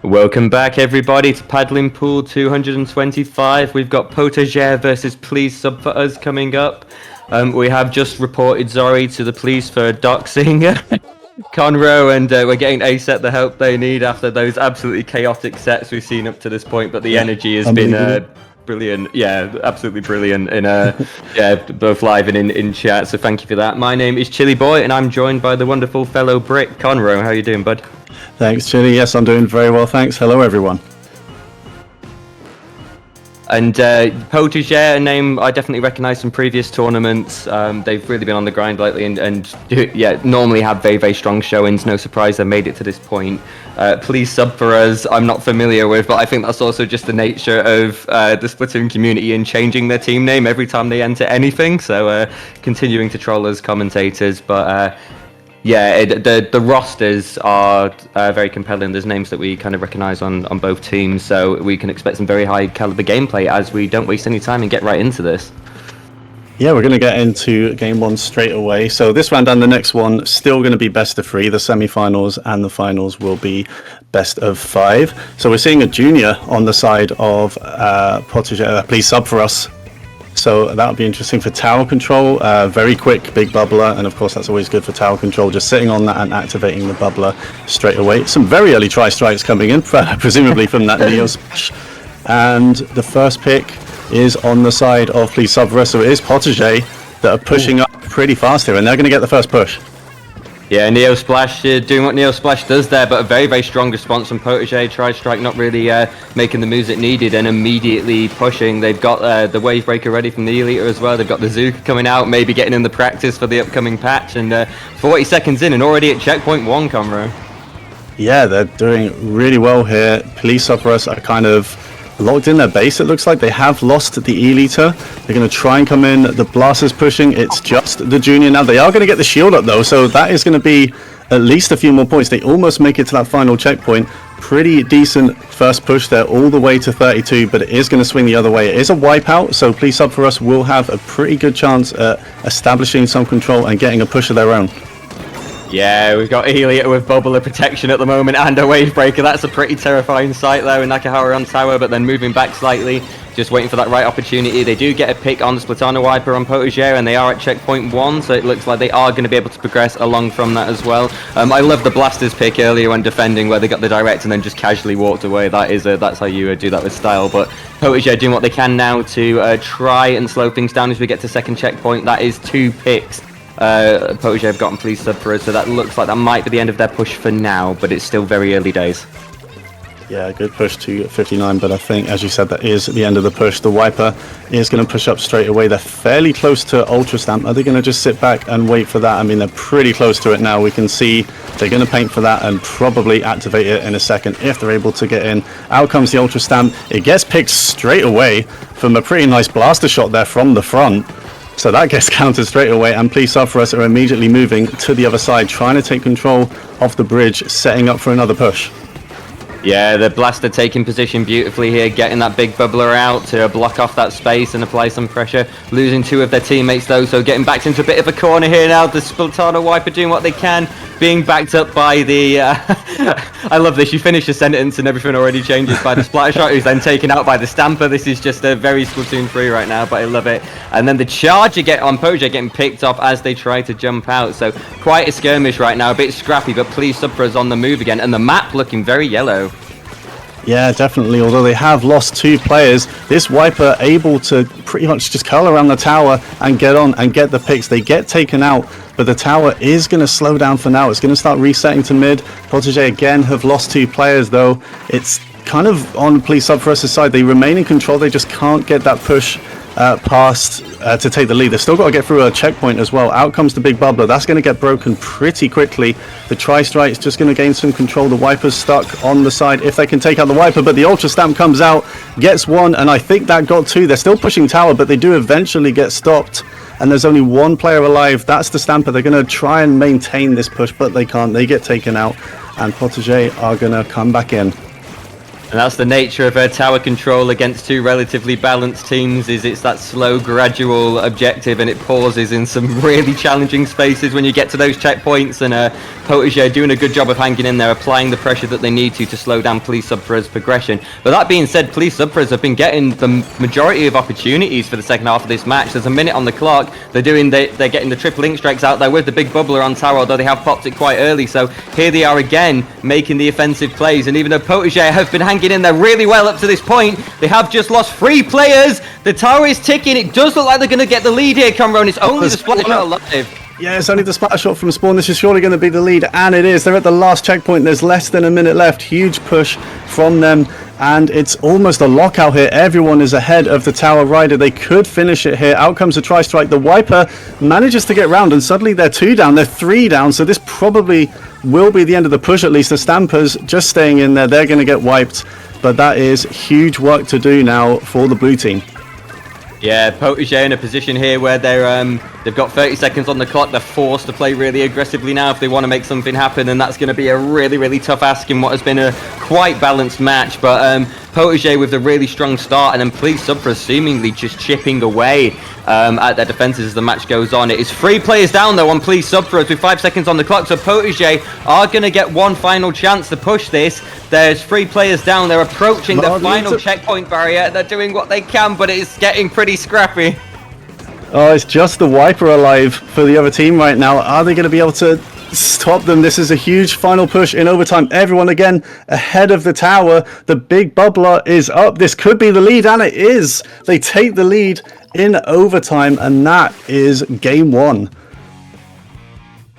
Welcome back, everybody, to Paddling Pool 225. We've got Potager versus Please Sub for Us coming up. We have just reported Zori to the police for doxing Conroe, and we're getting A-Set the help they need after those absolutely chaotic sets we've seen up to this point. But the energy has been brilliant. Yeah, absolutely brilliant in both live and in chat. So thank you for that. My name is Chili Boy, and I'm joined by the wonderful fellow Brick Conroe. How you doing, bud? Thanks, Chili. Yes, I'm doing very well, thanks. Hello, everyone. And Potager, a name I definitely recognise from previous tournaments. They've really been on the grind lately and normally have very, very strong showings. No surprise they made it to this point. Please Sub for Us, I'm not familiar with, but I think that's also just the nature of the Splatoon community and changing their team name every time they enter anything. So continuing to troll as commentators, but... the rosters are very compelling. There's names that we kind of recognise on both teams, so we can expect some very high caliber gameplay as we don't waste any time and get right into this. Yeah, we're going to get into game one straight away. So this round and the next one still going to be best of 3. The semi-finals and the finals will be best of 5. So we're seeing a junior on the side of Potager. Please Sub for Us. So that'll be interesting for tower control. Very quick, big bubbler, and of course that's always good for tower control. Just sitting on that and activating the bubbler straight away. Some very early tri-strikes coming in, presumably from that Neo splash. And the first pick is on the side of Please Sub for Us. So it is Potager that are pushing up pretty fast here, and they're going to get the first push. Yeah, Neo Splash doing what Neo Splash does there, but a very, very strong response from Potager. Tri-Strike not really making the moves it needed and immediately pushing. They've got the Wave Breaker ready from the Eeltail as well. They've got the Zook coming out, maybe getting in the practice for the upcoming patch. And 40 seconds in and already at checkpoint 1, Conroe. Yeah, they're doing really well here. Please Sub for Us are kind of locked in their base. It looks like they have lost the Eeltail. They're going to try and come in. The Blaster's pushing. It's just the junior now. They are going to get the shield up though, so that is going to be at least a few more points. They almost make it to that final checkpoint. Pretty decent first push there, all the way to 32, but it is going to swing the other way. It is a wipeout, so Please Sub for Us will have a pretty good chance at establishing some control and getting a push of their own. Yeah, we've got Eeltail with Bubbler Protection at the moment and a Wave Breaker. That's a pretty terrifying sight there with Nakahara on tower, but then moving back slightly, just waiting for that right opportunity. They do get a pick on the Splatana Wiper on Potager, and they are at checkpoint 1, so it looks like they are going to be able to progress along from that as well. I love the Blasters pick earlier when defending, where they got the direct and then just casually walked away. That's how you do that with style, but Potager doing what they can now to try and slow things down as we get to second checkpoint. That is 2 picks. Potager have gotten Please Sub for Us, so that looks like that might be the end of their push for now, but it's still very early days. Yeah, good push to 59, but I think, as you said, that is the end of the push. The Wiper is going to push up straight away. They're fairly close to Ultra Stamp. Are they going to just sit back and wait for that? I mean, they're pretty close to it now. We can see they're going to paint for that and probably activate it in a second if they're able to get in. Out comes the Ultra Stamp. It gets picked straight away from a pretty nice blaster shot there from the front. So that gets countered straight away, and Please Sub for Us are immediately moving to the other side, trying to take control of the bridge, setting up for another push. Yeah, the Blaster taking position beautifully here, getting that big bubbler out to block off that space and apply some pressure. Losing 2 of their teammates though, so getting backed into a bit of a corner here now. The Splatana Wiper doing what they can, being backed up by the... I love this, you finish a sentence and everything already changes by the Splatter Shot, who's then taken out by the Stamper. This is just a very Splatoon 3 right now, but I love it. And then the Charger on Potager getting picked off as they try to jump out. So quite a skirmish right now, a bit scrappy, but Please Sub for Us on the move again. And the map looking very yellow. Yeah, definitely. Although they have lost 2 players, this Wiper able to pretty much just curl around the tower and get on and get the picks. They get taken out, but the tower is going to slow down for now. It's going to start resetting to mid. Potager again have lost 2 players though. It's kind of on Please Sub for Us' side. They remain in control. They just can't get that push past to take the lead. They've still got to get through a checkpoint as well. Out comes the big bubbler. That's going to get broken pretty quickly. The Tri-Strike is just going to gain some control. The Wiper's stuck on the side if they can take out the Wiper, but the Ultra Stamp comes out, gets 1, and I think that got 2. They're still pushing tower, but they do eventually get stopped, and there's only 1 player alive. That's the Stamper. They're going to try and maintain this push, but they can't. They get taken out, and Potager are going to come back in. And that's the nature of her tower control against two relatively balanced teams, is it's that slow, gradual objective, and it pauses in some really challenging spaces when you get to those checkpoints, and Potager doing a good job of hanging in there, applying the pressure that they need to slow down Police Subfra's progression. But that being said, Police Subfras have been getting the majority of opportunities for the second half of this match. There's a minute on the clock. They're getting the triple link strikes out there with the big bubbler on tower, although they have popped it quite early. So here they are again, making the offensive plays, and even though Potager have been hanging in there really well up to this point, they have just lost 3 players. The tower is ticking. It does look like they're going to get the lead here, Cameron. It's only the splash shot alive. Yeah, it's only the splatter shot from Spawn. This is surely going to be the lead, and it is. They're at the last checkpoint. There's less than a minute left. Huge push from them, and it's almost a lockout here. Everyone is ahead of the Tower Rider. They could finish it here. Out comes a tri-strike. The Wiper manages to get round, and suddenly they're 2 down. They're 3 down, so this probably will be the end of the push, at least. The Stampers just staying in there. They're going to get wiped, but that is huge work to do now for the blue team. Yeah, Potager in a position here where they've got 30 seconds on the clock. They're forced to play really aggressively now if they want to make something happen, and that's going to be a really, really tough ask in what has been a quite balanced match. But Potager with a really strong start, and then Police Subfra seemingly just chipping away at their defenses as the match goes on. It is 3 players down though on Police Subfra with 5 seconds on the clock, so Potager are going to get one final chance to push this. There's 3 players down. They're approaching the final checkpoint barrier. They're doing what they can, but it's getting pretty scrappy. Oh, it's just the Wiper alive for the other team right now. Are they going to be able to stop them? This is a huge final push in overtime. Everyone again ahead of the tower. The big bubbler is up. This could be the lead, and it is. They take the lead in overtime, and that is game 1.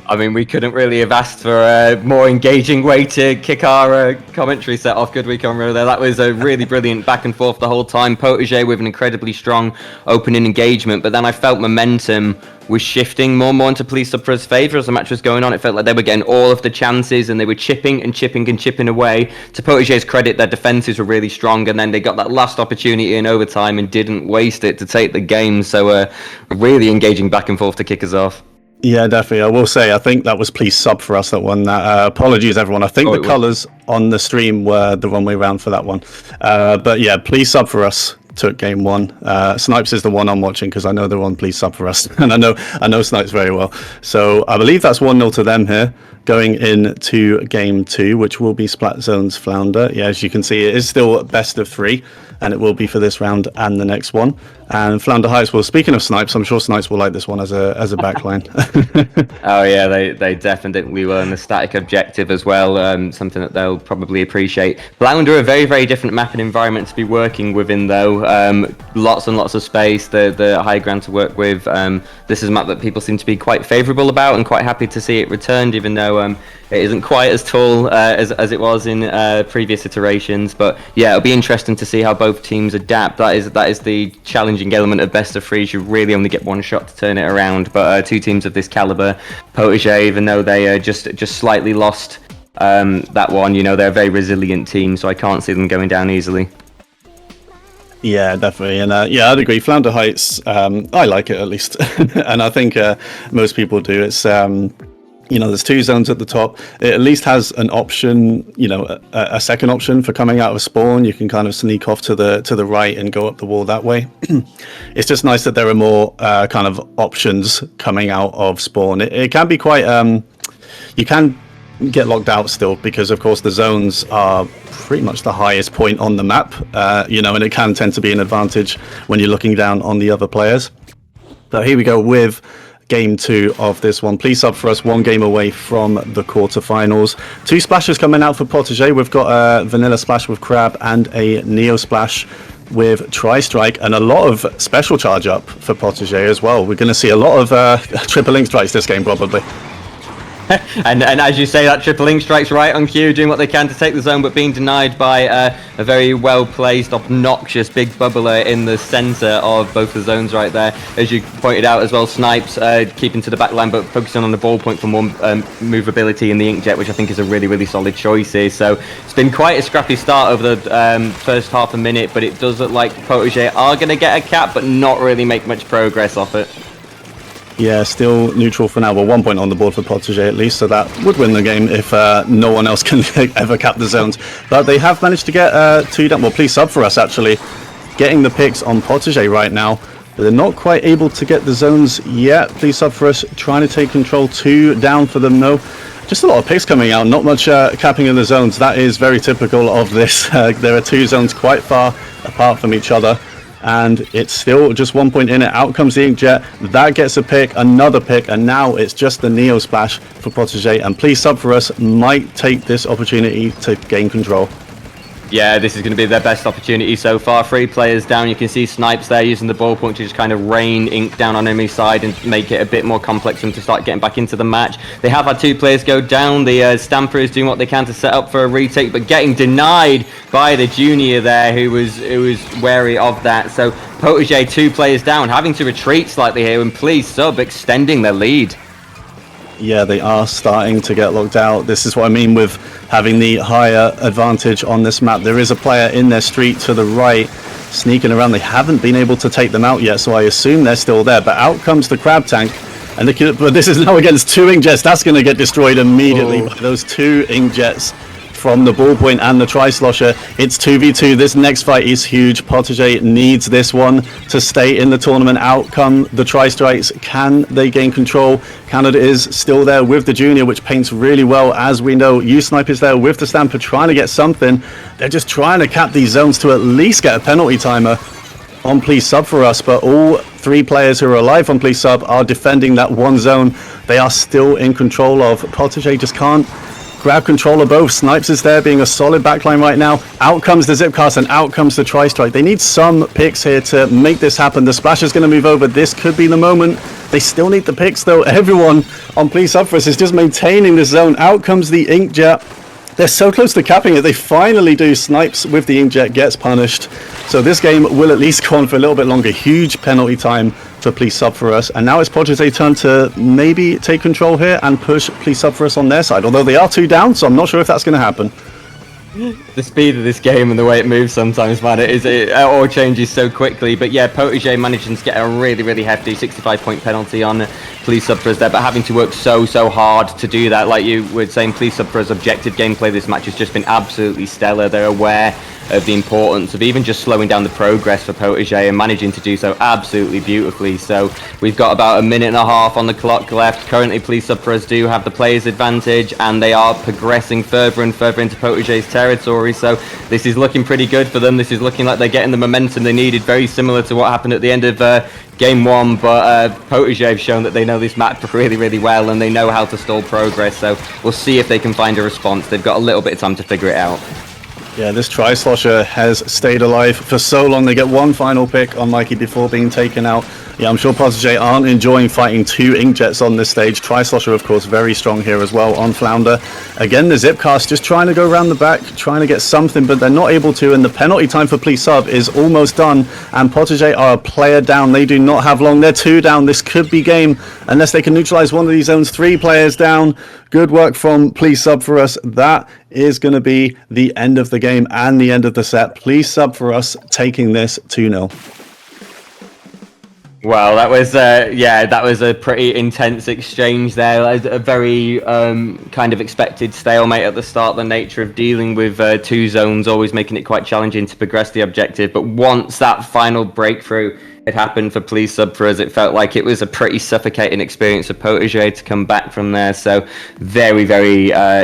I mean, we couldn't really have asked for a more engaging way to kick our commentary set off, could we, Conroe? There, that was a really brilliant back and forth the whole time. Potager with an incredibly strong opening engagement, but then I felt momentum was shifting more and more into Police Subfra's favour as the match was going on. It felt like they were getting all of the chances, and they were chipping and chipping and chipping away. To Potager's credit, their defences were really strong, and then they got that last opportunity in overtime and didn't waste it to take the game. So a really engaging back and forth to kick us off. Yeah, definitely. I will say, I think that was Police Sub for us that won that. Apologies, everyone. I think the colours on the stream were the wrong way around for that one. But yeah, Police Sub for us took game 1. Snipes is the one I'm watching because I know they're on Police Sub for us, and I know Snipes very well. So I believe that's 1-0 to them here, going into game 2, which will be Splat Zone's Flounder. Yeah, as you can see, it is still best of 3, and it will be for this round and the next one. And Flounder Heights, well, speaking of Snipes, I'm sure Snipes will like this one as a backline. Oh yeah, they definitely will, and the static objective as well, something that they'll probably appreciate. Flounder, a very, very different map and environment to be working within though. Lots and lots of space, the high ground to work with. This is a map that people seem to be quite favourable about and quite happy to see it returned, even though it isn't quite as tall as it was in previous iterations. But yeah, it'll be interesting to see how both teams adapt. That is the challenging element of best of 3. You really only get one shot to turn it around. But 2 teams of this caliber, Potager, even though they just slightly lost that one, you know, they're a very resilient team, so I can't see them going down easily. Yeah, definitely. And yeah, I'd agree. Flounder Heights, I like it at least. And I think most people do. It's you know, there's 2 zones at the top. It at least has an option, you know, a second option for coming out of spawn. You can kind of sneak off to the right and go up the wall that way. It's just nice that there are more kind of options coming out of spawn. It can be quite you can get locked out still, because of course the zones are pretty much the highest point on the map, you know, and it can tend to be an advantage when you're looking down on the other players. So here we go with game 2 of this one. Please sub for us, 1 game away from the quarterfinals. 2 splashes coming out for Potager. We've got a vanilla splash with Crab and a Neo splash with Tri-Strike, and a lot of special charge up for Potager as well. We're going to see a lot of triple link strikes this game probably. and as you say, that triple link strikes right on cue, doing what they can to take the zone, but being denied by a very well placed, obnoxious big bubbler in the center of both the zones right there. As you pointed out as well, Snipes keeping to the back line, but focusing on the ball point for more movability in the inkjet, which I think is a really, really solid choice here. So it's been quite a scrappy start over the first half a minute, but it does look like Potager are going to get a cap, but not really make much progress off it. Yeah, still neutral for now. Well, 1 point on the board for Potager at least, so that would win the game if no one else can ever cap the zones. But they have managed to get 2 down. Well, please sub for us, actually. Getting the picks on Potager right now. But they're not quite able to get the zones yet. Please sub for us, trying to take control. 2 down for them, though. Just a lot of picks coming out, not much capping in the zones. That is very typical of this. There are 2 zones quite far apart from each other. And it's still just 1 point in it. Out comes the Inkjet. That gets a pick, another pick, and now it's just the Neo Splash for Potager. And please sub for us might take this opportunity to gain control. Yeah, this is going to be their best opportunity so far. 3 players down. You can see Snipes there using the ball point to just kind of rain ink down on enemy side and make it a bit more complex for them to start getting back into the match. They have had 2 players go down. The Stamper is doing what they can to set up for a retake, but getting denied by the Junior there, who was wary of that. So Potager, 2 players down, having to retreat slightly here, and please sub extending their lead. Yeah, they are starting to get locked out. This is what I mean with having the higher advantage on this map. There is a player in their street to the right, sneaking around. They haven't been able to take them out yet, so I assume they're still there. But out comes the Crab Tank, and but this is now against 2 Inkjets. That's going to get destroyed immediately by those 2 Inkjets from the ballpoint and the Tri-Slosher. It's 2v2. This next fight is huge. Potager needs this one to stay in the tournament. Out come the Tri-Strikes. Can they gain control? Canada is still there with the Junior, which paints really well, as we know. U-Snipe is there with the Stamper trying to get something. They're just trying to cap these zones to at least get a penalty timer on Please Sub for us, but all 3 players who are alive on Please Sub are defending that 1 zone. They are still in control of. Potager just can't grab control of both. Snipes is there being a solid backline right now. Out comes the Zipcast and out comes the Tri-Strike. They need some picks here to make this happen. The Splash is going to move over. This could be the moment. They still need the picks though. Everyone on Please Sub for us is just maintaining this zone. Out comes the Inkjet. They're so close to capping it. They finally do. Snipes with the Inkjet gets punished. So this game will at least go on for a little bit longer. Huge penalty time for Please Sub for us. And now it's Potager's turn to maybe take control here and push Please Sub for us on their side. Although they are 2 down, so I'm not sure if that's going to happen. The speed of this game and the way it moves sometimes, man, it all changes so quickly. But yeah, Potager managing to get a really hefty 65-point penalty on Please Sub for us there, but having to work so hard to do that. Like you were saying, Please Sub for us objective gameplay this match has just been absolutely stellar. They're aware of the importance of even just slowing down the progress for Potager and managing to do so absolutely beautifully. So we've got about 1.5 minutes on the clock left. Currently, Please Sub for us do have the players' advantage, and they are progressing further and further into Potager's territory. So this is looking pretty good for them. This is looking like they're getting the momentum they needed, very similar to what happened at the end of Game 1, but Potager have shown that they know this map really well, and they know how to stall progress. So we'll see if they can find a response. They've got a little bit of time to figure it out. Yeah, this Tri-Slosher has stayed alive for so long. They get 1 final pick on Mikey before being taken out. Yeah, I'm sure Potager aren't enjoying fighting 2 Inkjets on this stage. Tri-Slosher, of course, very strong here as well on Flounder. Again, the Zipcast just trying to go around the back, trying to get something, but they're not able to, and the penalty time for Please Sub is almost done, and Potager are a player down. They do not have long. They're 2 down. This could be game unless they can neutralize one of these zones. 3 players down. Good work from Please Sub for us. That is going to be the end of the game and the end of the set. Please Sub for us taking this 2-0. Well, that was a pretty intense exchange there. A very kind of expected stalemate at the start. The nature of dealing with 2 zones, always making it quite challenging to progress the objective. But once that final breakthrough had happened for Please Sub for us, it felt like it was a pretty suffocating experience for Potager to come back from there. So very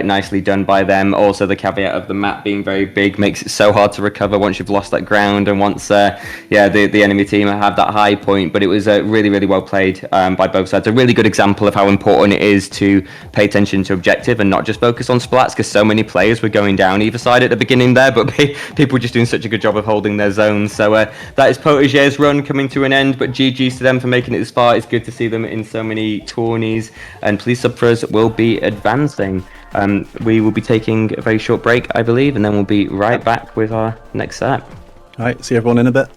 nicely done by them. Also, the caveat of the map being very big makes it so hard to recover once you've lost that ground, and once the enemy team have that high point. But it was really well played by both sides. A really good example of how important it is to pay attention to objective and not just focus on splats, because so many players were going down either side at the beginning there, but people were just doing such a good job of holding their zones. So that is Potager's run coming to an end, but GG's to them for making it this far. It's good to see them in so many tourneys, and Please Sub for us will be advancing. We will be taking a very short break, I believe, and then we'll be right back with our next set. All right, see everyone in a bit.